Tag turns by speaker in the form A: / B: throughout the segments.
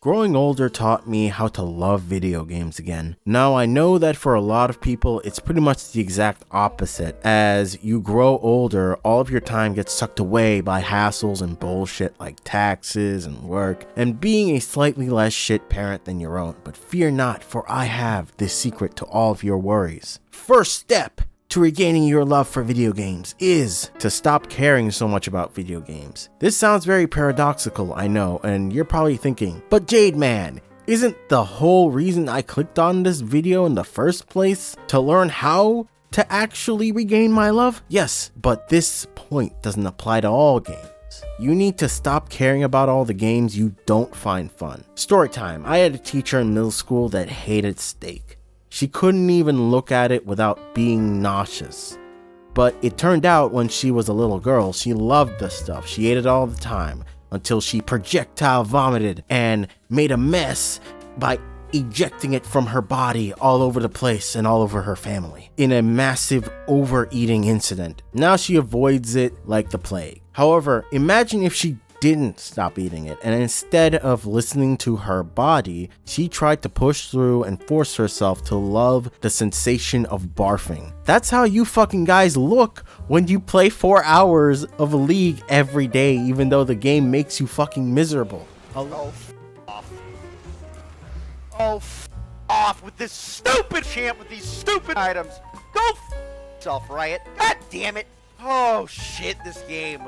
A: Growing older taught me how to love video games again. Now I know that for a lot of people, it's pretty much the exact opposite. As you grow older, all of your time gets sucked away by hassles and bullshit like taxes and work, and being a slightly less shit parent than your own. But fear not, for I have the secret to all of your worries. First step to regaining your love for video games is to stop caring so much about video games. This sounds very paradoxical, I know, and you're probably thinking, but Jade Man, isn't the whole reason I clicked on this video in the first place to learn how to actually regain my love? Yes, but this point doesn't apply to all games. You need to stop caring about all the games you don't find fun. Story time. I had a teacher in middle school that hated steak. She couldn't even look at it without being nauseous. But it turned out when she was a little girl, she loved the stuff. She ate it all the time until she projectile vomited and made a mess by ejecting it from her body all over the place and all over her family in a massive overeating incident. Now she avoids it like the plague. However, imagine if she didn't stop eating it, and instead of listening to her body, she tried to push through and force herself to love the sensation of barfing. That's how you fucking guys look when you play 4 hours of a league every day, even though the game makes you fucking miserable.
B: Off with this stupid champ with these stupid items. Go yourself, Riot. God damn it. Oh shit, this game.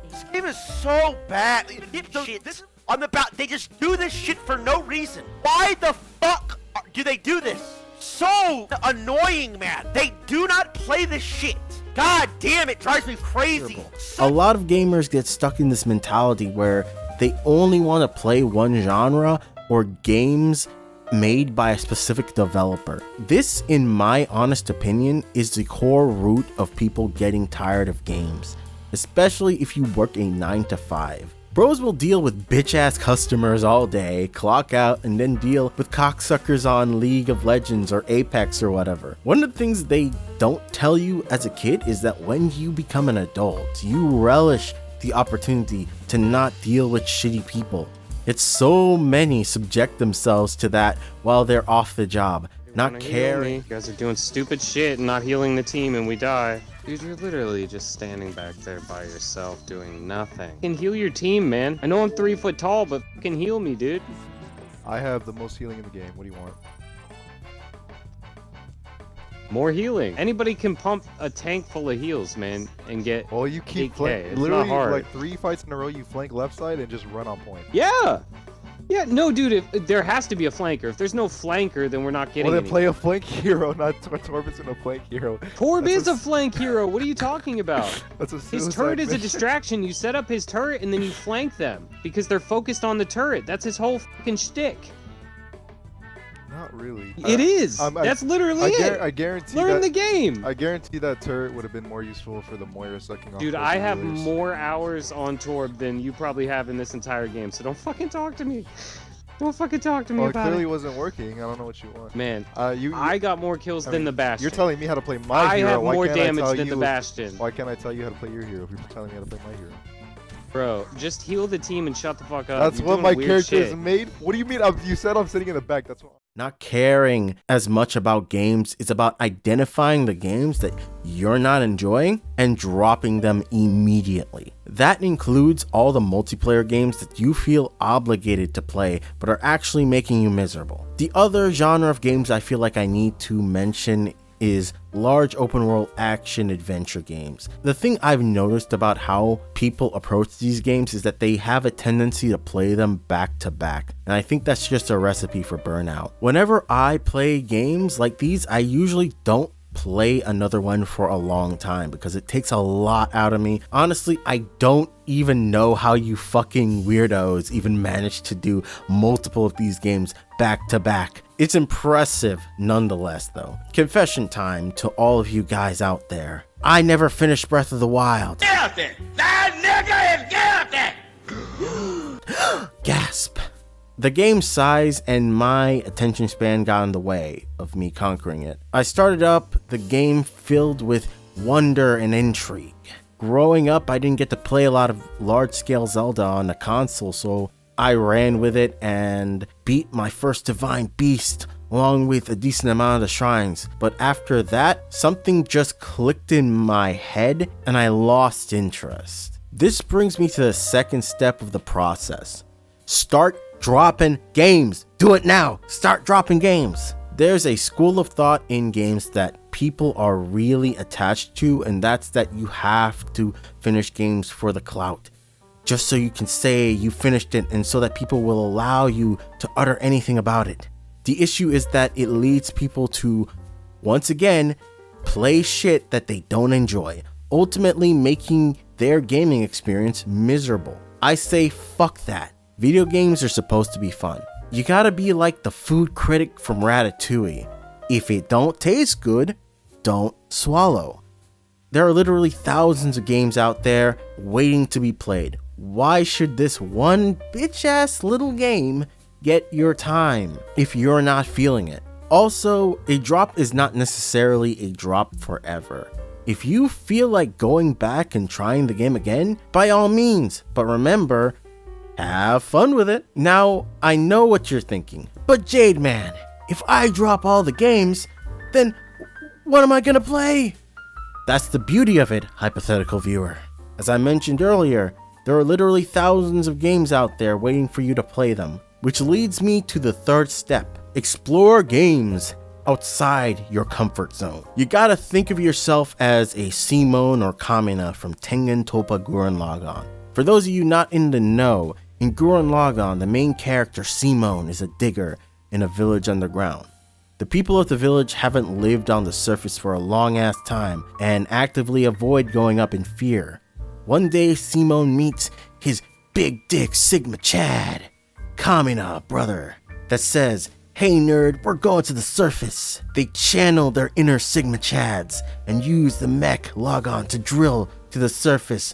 B: This game is so bad. They just do this shit for no reason. Why the fuck do they do this? So annoying, man. They do not play this shit. God damn, it drives me crazy.
A: A lot of gamers get stuck in this mentality where they only want to play one genre or games made by a specific developer. This, in my honest opinion, is the core root of people getting tired of games. Especially if you work a 9 to 5. Bros will deal with bitch-ass customers all day, clock out, and then deal with cocksuckers on League of Legends or Apex or whatever. One of the things they don't tell you as a kid is that when you become an adult, you relish the opportunity to not deal with shitty people. It's so many subject themselves to that while they're off the job, not caring.
C: You guys are doing stupid shit and not healing the team and we die. Dude, you're literally just standing back there by yourself doing nothing. You can heal your team, man. I know I'm 3 foot tall, but fucking heal me, dude.
D: I have the most healing in the game. What do you want?
C: More healing. Anybody can pump a tank full of heals, man, and get
D: Well, you keep
C: 8K. It's
D: literally
C: not hard.
D: like 3 fights in a row. You flank left side and just run on point.
C: Yeah! Yeah, no, dude, there has to be a flanker. If there's no flanker, then we're not getting
D: Well, then
C: any.
D: play a flank hero, not Torbjorn a flank hero.
C: Torb is a flank hero. What are you talking about?
D: That's a
C: His
D: suicide
C: turret is a
D: mission.
C: distraction. You set up his turret and then you flank them because they're focused on the turret. That's his whole fucking shtick.
D: Not really.
C: It is. That's literally it.
D: I guarantee
C: Learn
D: that,
C: the game.
D: I guarantee that turret would have been more useful for the Moira sucking off.
C: Dude,
D: those
C: I have
D: healers.
C: more hours on Torb than you probably have in this entire game, so don't fucking talk to me. Don't fucking talk to me
D: Well, it
C: about
D: clearly
C: it.
D: wasn't working. I don't know what you want.
C: Man,
D: You
C: I got more kills than the Bastion.
D: You're telling me how to play my
C: I
D: hero.
C: have
D: Why
C: more
D: can't I
C: damage
D: tell
C: than the
D: you-
C: Bastion.
D: Why can't I tell you how to play your hero if you're telling me how to play my hero?
C: Bro, just heal the team and shut the fuck up.
D: That's
C: You're
D: what
C: doing
D: my
C: weird
D: character is
C: shit.
D: made. What do you mean? You said I'm sitting in the back. That's what.
A: Not caring as much about games is about identifying the games that you're not enjoying and dropping them immediately. That includes all the multiplayer games that you feel obligated to play but are actually making you miserable. The other genre of games I feel like I need to mention is large open world action adventure games. The thing I've noticed about how people approach these games is that they have a tendency to play them back to back, and I think that's just a recipe for burnout. Whenever I play games like these, I usually don't play another one for a long time because it takes a lot out of me. Honestly, I don't even know how you fucking weirdos even manage to do multiple of these games back to back. It's impressive nonetheless though. Confession time to all of you guys out there. I never finished Breath of the Wild.
B: Get out there! That nigga is get out there!
A: Gasp. The game's size and my attention span got in the way of me conquering it. I started up the game filled with wonder and intrigue. Growing up, I didn't get to play a lot of large-scale Zelda on the console, so I ran with it and beat my first divine beast along with a decent amount of the shrines. But after that, something just clicked in my head and I lost interest. This brings me to the second step of the process. Start dropping games. Do it now. Start dropping games. There's a school of thought in games that people are really attached to, and that's that you have to finish games for the clout. Just so you can say you finished it and so that people will allow you to utter anything about it. The issue is that it leads people to, once again, play shit that they don't enjoy, ultimately making their gaming experience miserable. I say fuck that. Video games are supposed to be fun. You gotta be like the food critic from Ratatouille. If it don't taste good, don't swallow. There are literally thousands of games out there waiting to be played. Why should this one bitch ass little game get your time if you're not feeling it? Also, a drop is not necessarily a drop forever. If you feel like going back and trying the game again, by all means, but remember, have fun with it. Now, I know what you're thinking, but Jade Man, if I drop all the games, then what am I gonna play? That's the beauty of it, hypothetical viewer. As I mentioned earlier, there are literally thousands of games out there waiting for you to play them, which leads me to the third step. Explore games outside your comfort zone. You gotta think of yourself as a Simon or Kamina from Tengen Toppa Gurren Lagann. For those of you not in the know, in Gurren Lagann, the main character Simon is a digger in a village underground. The people of the village haven't lived on the surface for a long ass time and actively avoid going up in fear. One day, Simon meets his big dick Sigma Chad, Kamina brother, that says, "Hey nerd, we're going to the surface." They channel their inner Sigma Chads and use the mech Lagann to drill to the surface,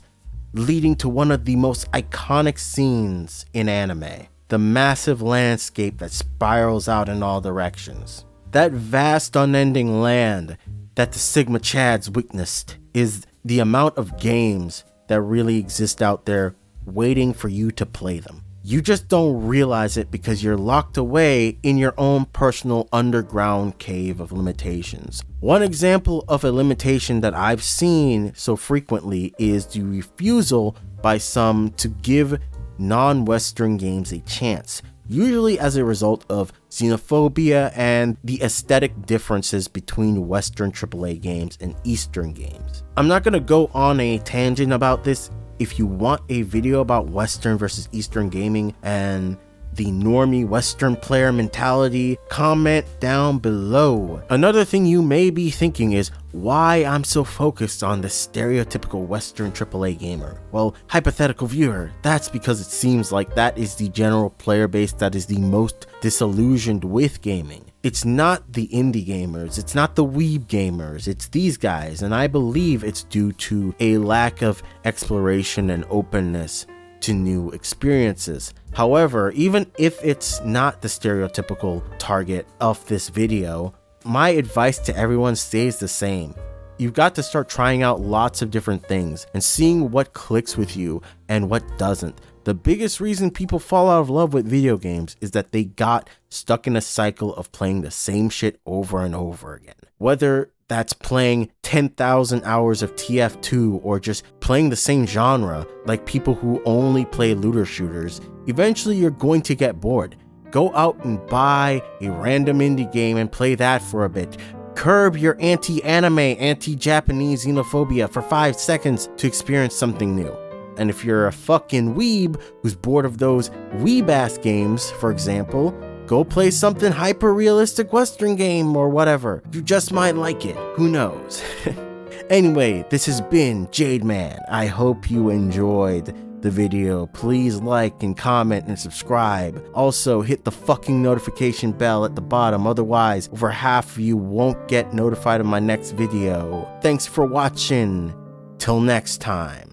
A: leading to one of the most iconic scenes in anime. The massive landscape that spirals out in all directions. That vast unending land that the Sigma Chads witnessed is the amount of games that really exist out there waiting for you to play them. You just don't realize it because you're locked away in your own personal underground cave of limitations. One example of a limitation that I've seen so frequently is the refusal by some to give non-Western games a chance, usually as a result of xenophobia and the aesthetic differences between Western AAA games and Eastern games. I'm not going to go on a tangent about this. If you want a video about Western versus Eastern gaming and the normie Western player mentality, comment down below. Another thing you may be thinking is why I'm so focused on the stereotypical Western AAA gamer. Well, hypothetical viewer, that's because it seems like that is the general player base that is the most disillusioned with gaming. It's not the indie gamers, it's not the weeb gamers, it's these guys, and I believe it's due to a lack of exploration and openness to new experiences. However, even if it's not the stereotypical target of this video, my advice to everyone stays the same. You've got to start trying out lots of different things and seeing what clicks with you and what doesn't. The biggest reason people fall out of love with video games is that they got stuck in a cycle of playing the same shit over and over again. Whether that's playing 10,000 hours of TF2 or just playing the same genre, like people who only play looter shooters, eventually you're going to get bored. Go out and buy a random indie game and play that for a bit. Curb your anti-anime, anti-Japanese xenophobia for 5 seconds to experience something new. And if you're a fucking weeb who's bored of those weeb-ass games, for example, go play something hyper-realistic Western game or whatever. You just might like it. Who knows? Anyway, this has been Jade Man. I hope you enjoyed the video. Please like and comment and subscribe. Also, hit the fucking notification bell at the bottom. Otherwise, over half of you won't get notified of my next video. Thanks for watching. Till next time.